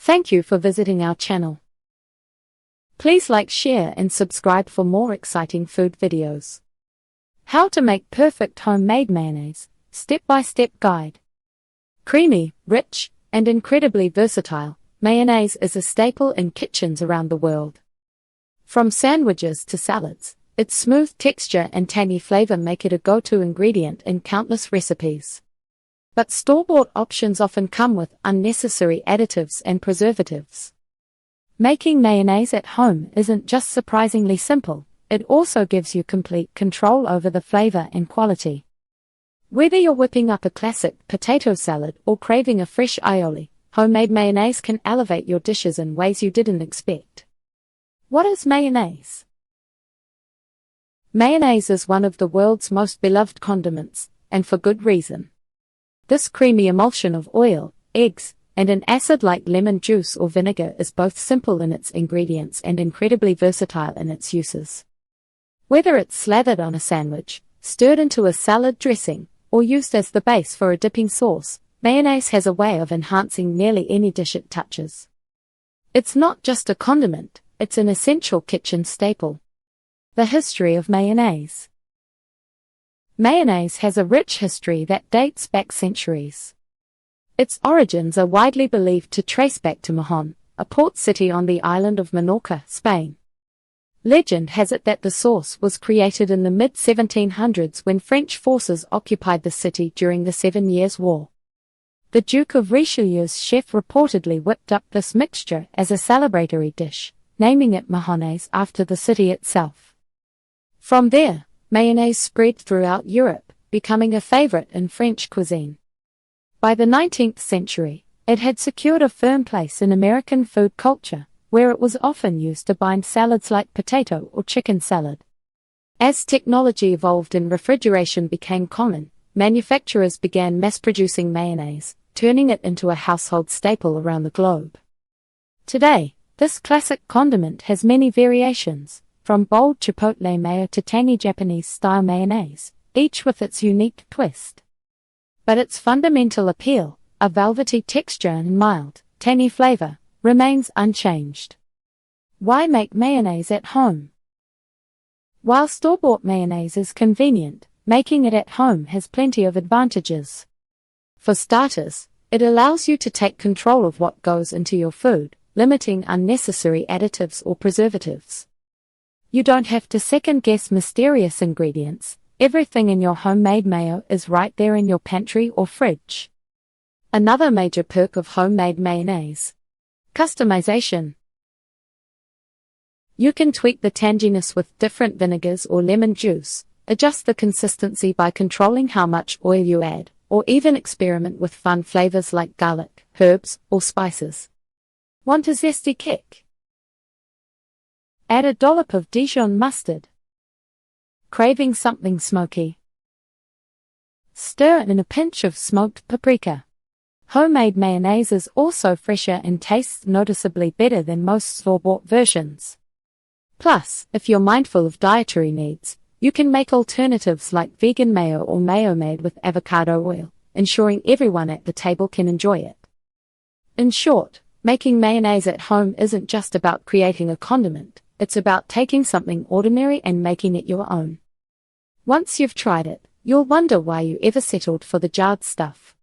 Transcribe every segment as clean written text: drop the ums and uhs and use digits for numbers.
Thank you for visiting our channel. Please like, share and subscribe for more exciting food videos. How to make perfect homemade mayonnaise, step-by-step guide. Creamy, rich, and incredibly versatile, mayonnaise is a staple in kitchens around the world. From sandwiches to salads, its smooth texture and tangy flavor make it a go-to ingredient in countless recipes. But store-bought options often come with unnecessary additives and preservatives. Making mayonnaise at home isn't just surprisingly simple, it also gives you complete control over the flavor and quality. Whether you're whipping up a classic potato salad or craving a fresh aioli, homemade mayonnaise can elevate your dishes in ways you didn't expect. What is mayonnaise? Mayonnaise is one of the world's most beloved condiments, and for good reason. This creamy emulsion of oil, eggs, and an acid like lemon juice or vinegar is both simple in its ingredients and incredibly versatile in its uses. Whether it's slathered on a sandwich, stirred into a salad dressing, or used as the base for a dipping sauce, mayonnaise has a way of enhancing nearly any dish it touches. It's not just a condiment, it's an essential kitchen staple. The history of mayonnaise. Mayonnaise has a rich history that dates back centuries. Its origins are widely believed to trace back to Mahon, a port city on the island of Menorca, Spain. Legend has it that the sauce was created in the mid-1700s when French forces occupied the city during the 7 Years' War. The Duke of Richelieu's chef reportedly whipped up this mixture as a celebratory dish, naming it mayonnaise after the city itself. From there, mayonnaise spread throughout Europe, becoming a favorite in French cuisine. By the 19th century, it had secured a firm place in American food culture, where it was often used to bind salads like potato or chicken salad. As technology evolved and refrigeration became common, manufacturers began mass-producing mayonnaise, turning it into a household staple around the globe. Today, this classic condiment has many variations, from bold chipotle mayo to tangy Japanese-style mayonnaise, each with its unique twist. But its fundamental appeal, a velvety texture and mild, tangy flavor, remains unchanged. Why make mayonnaise at home? While store-bought mayonnaise is convenient, making it at home has plenty of advantages. For starters, it allows you to take control of what goes into your food, limiting unnecessary additives or preservatives. You don't have to second-guess mysterious ingredients. Everything in your homemade mayo is right there in your pantry or fridge. Another major perk of homemade mayonnaise: customization. You can tweak the tanginess with different vinegars or lemon juice, adjust the consistency by controlling how much oil you add, or even experiment with fun flavors like garlic, herbs, or spices. Want a zesty kick? Add a dollop of Dijon mustard. Craving something smoky? Stir in a pinch of smoked paprika. Homemade mayonnaise is also fresher and tastes noticeably better than most store-bought versions. Plus, if you're mindful of dietary needs, you can make alternatives like vegan mayo or mayo made with avocado oil, ensuring everyone at the table can enjoy it. In short, making mayonnaise at home isn't just about creating a condiment, it's about taking something ordinary and making it your own. Once you've tried it, you'll wonder why you ever settled for the jarred stuff.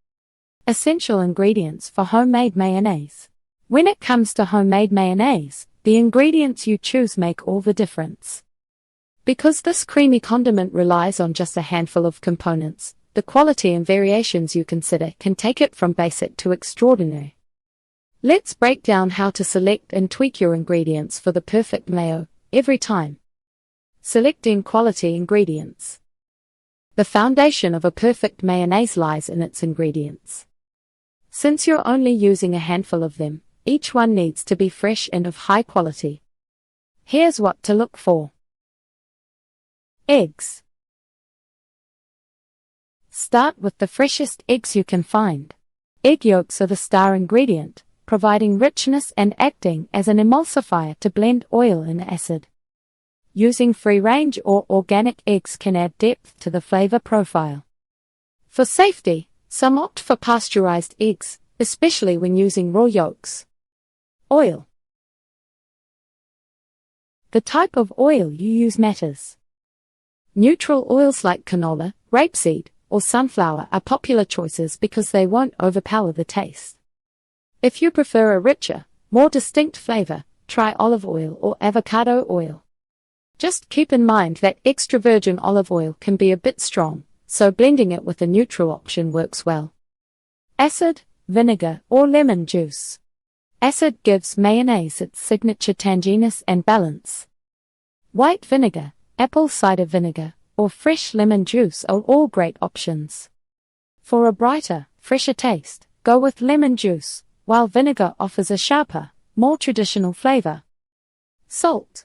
Essential ingredients for homemade mayonnaise. When it comes to homemade mayonnaise, the ingredients you choose make all the difference. Because this creamy condiment relies on just a handful of components, the quality and variations you consider can take it from basic to extraordinary. Let's break down how to select and tweak your ingredients for the perfect mayo, every time. Selecting quality ingredients. The foundation of a perfect mayonnaise lies in its ingredients. Since you're only using a handful of them, each one needs to be fresh and of high quality. Here's what to look for. Eggs. Start with the freshest eggs you can find. Egg yolks are the star ingredient, providing richness and acting as an emulsifier to blend oil and acid. Using free-range or organic eggs can add depth to the flavor profile. For safety, some opt for pasteurized eggs, especially when using raw yolks. Oil. The type of oil you use matters. Neutral oils like canola, rapeseed, or sunflower are popular choices because they won't overpower the taste. If you prefer a richer, more distinct flavor, try olive oil or avocado oil. Just keep in mind that extra virgin olive oil can be a bit strong, so blending it with a neutral option works well. Acid, vinegar, or lemon juice. Acid gives mayonnaise its signature tanginess and balance. White vinegar, apple cider vinegar, or fresh lemon juice are all great options. For a brighter, fresher taste, go with lemon juice, while vinegar offers a sharper, more traditional flavor. Salt.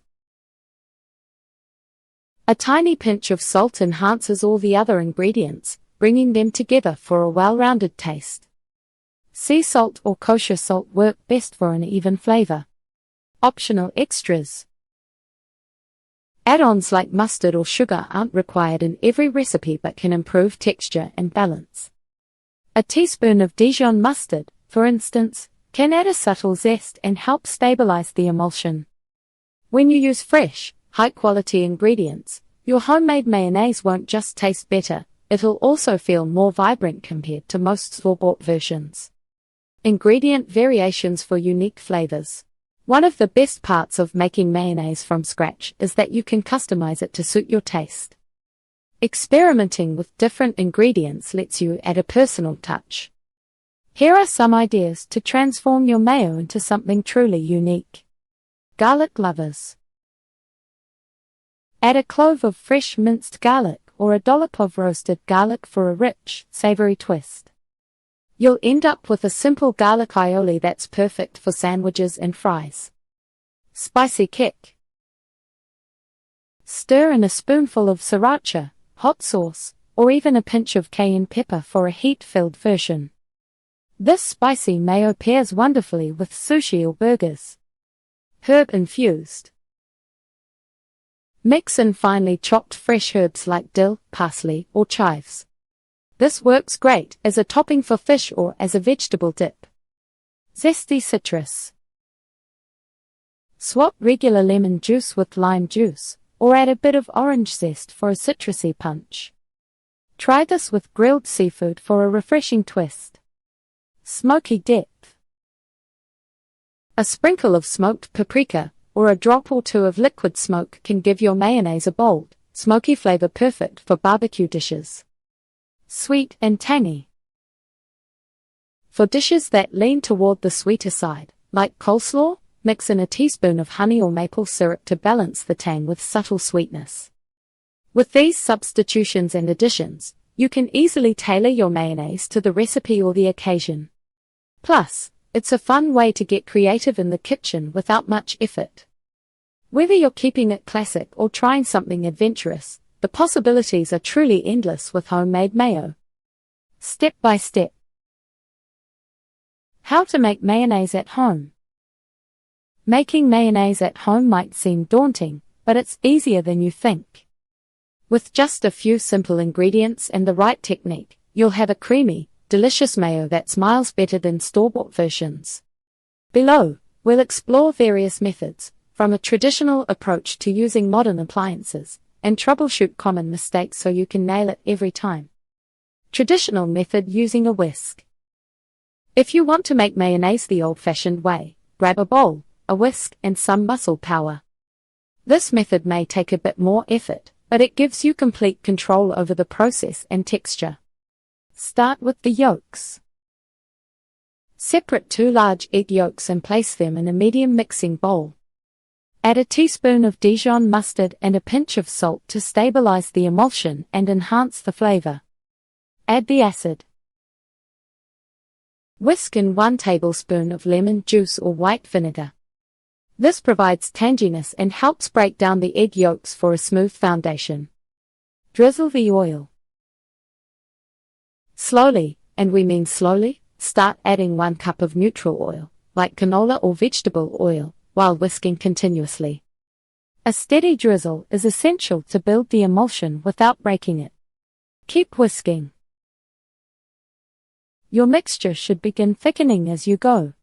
A tiny pinch of salt enhances all the other ingredients, bringing them together for a well-rounded taste. Sea salt or kosher salt work best for an even flavor. Optional extras. Add-ons like mustard or sugar aren't required in every recipe but can improve texture and balance. A teaspoon of Dijon mustard, for instance, can add a subtle zest and help stabilize the emulsion. When you use fresh, high-quality ingredients, your homemade mayonnaise won't just taste better, it'll also feel more vibrant compared to most store-bought versions. Ingredient variations for unique flavors. One of the best parts of making mayonnaise from scratch is that you can customize it to suit your taste. Experimenting with different ingredients lets you add a personal touch. Here are some ideas to transform your mayo into something truly unique. Garlic lovers. Add a clove of fresh minced garlic or a dollop of roasted garlic for a rich, savory twist. You'll end up with a simple garlic aioli that's perfect for sandwiches and fries. Spicy kick. Stir in a spoonful of sriracha, hot sauce, or even a pinch of cayenne pepper for a heat-filled version. This spicy mayo pairs wonderfully with sushi or burgers. Herb infused. Mix in finely chopped fresh herbs like dill, parsley, or chives. This works great as a topping for fish or as a vegetable dip. Zesty citrus. Swap regular lemon juice with lime juice, or add a bit of orange zest for a citrusy punch. Try this with grilled seafood for a refreshing twist. Smoky depth. A sprinkle of smoked paprika, or a drop or two of liquid smoke can give your mayonnaise a bold, smoky flavor perfect for barbecue dishes. Sweet and tangy. For dishes that lean toward the sweeter side, like coleslaw, mix in a teaspoon of honey or maple syrup to balance the tang with subtle sweetness. With these substitutions and additions, you can easily tailor your mayonnaise to the recipe or the occasion. Plus, it's a fun way to get creative in the kitchen without much effort. Whether you're keeping it classic or trying something adventurous, the possibilities are truly endless with homemade mayo. Step by step. How to make mayonnaise at home. Making mayonnaise at home might seem daunting, but it's easier than you think. With just a few simple ingredients and the right technique, you'll have a creamy, delicious mayo that's miles better than store-bought versions. Below, we'll explore various methods, from a traditional approach to using modern appliances, and troubleshoot common mistakes so you can nail it every time. Traditional method using a whisk. If you want to make mayonnaise the old-fashioned way, grab a bowl, a whisk, and some muscle power. This method may take a bit more effort, but it gives you complete control over the process and texture. Start with the yolks. Separate 2 large egg yolks and place them in a medium mixing bowl. Add a teaspoon of Dijon mustard and a pinch of salt to stabilize the emulsion and enhance the flavor. Add the acid. Whisk in 1 tablespoon of lemon juice or white vinegar. This provides tanginess and helps break down the egg yolks for a smooth foundation. Drizzle the oil. Slowly, and we mean slowly, start adding 1 cup of neutral oil, like canola or vegetable oil, while whisking continuously. A steady drizzle is essential to build the emulsion without breaking it. Keep whisking. Your mixture should begin thickening as you go.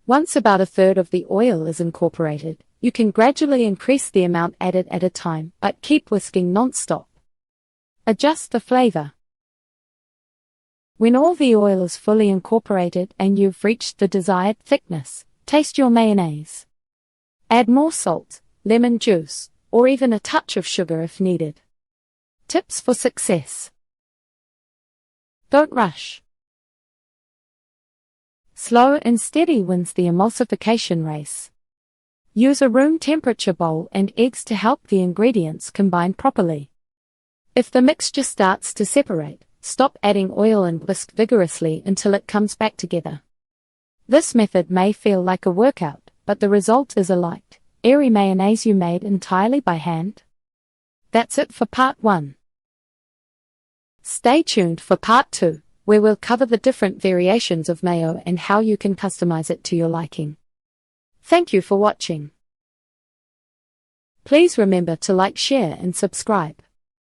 Once about a third of the oil is incorporated, you can gradually increase the amount added at a time, but keep whisking non-stop. Adjust the flavor. When all the oil is fully incorporated and you've reached the desired thickness, taste your mayonnaise. Add more salt, lemon juice, or even a touch of sugar if needed. Tips for success. Don't rush. Slow and steady wins the emulsification race. Use a room temperature bowl and eggs to help the ingredients combine properly. If the mixture starts to separate, stop adding oil and whisk vigorously until it comes back together. This method may feel like a workout, but the result is a light, airy mayonnaise you made entirely by hand. That's it for part 1. Stay tuned for part 2, where we'll cover the different variations of mayo and how you can customize it to your liking. Thank you for watching. Please remember to like, share, and subscribe.